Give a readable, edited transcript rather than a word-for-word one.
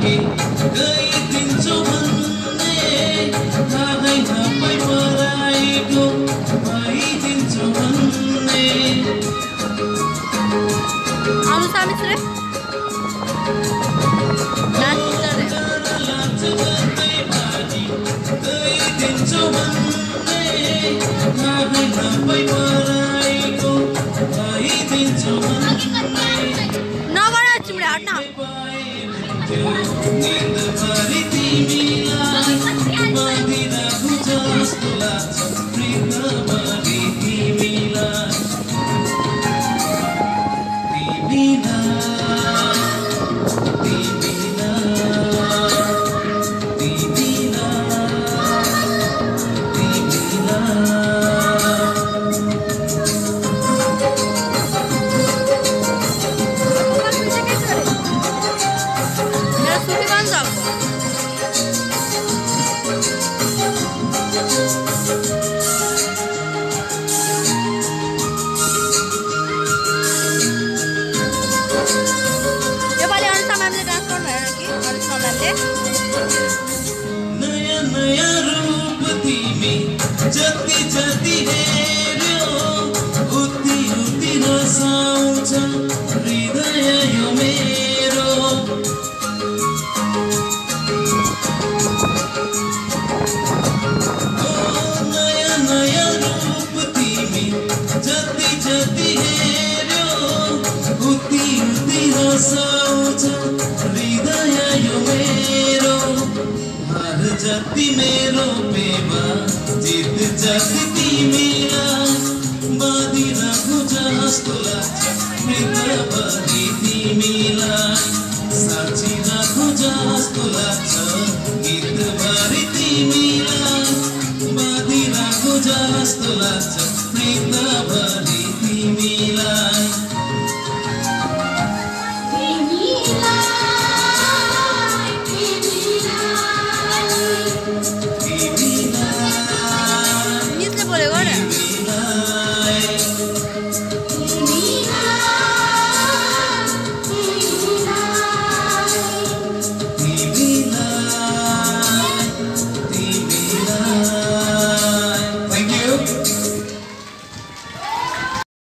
लागि गइदिन्छु भन्ने थाहै नपाई पराइको भइदिन्छु भन्ने अनुसा मिश्र गइदिन्छु भन्ने थाहै नपाई पराइको भइदिन्छु भन्ने नगर चिमडे हट्न निन्दभरि तिमीलाई बाँधिराखु जस्तो लाग्छ प्रीतभरि तिमीलाई नयाँ नयाँ रूप तिमी जति जति हेर्यो उति उति रसाउँछ हृदय यो मेरो नयाँ नयाँ रूप तिमी जति जति हेर्यो उति उति रसाउँछ हृदय यो मेरो हार जति मेरो पेवा जित जति तिमीलाई बाँधिराखु जस्तो लाग्छ हृदयभरि तिमीलाई साँची राखु जस्तो लाग्छ गीतभरि तिमीलाई बाँधिराखु जस्तो लाग्छ हृदयभरि तिमीलाई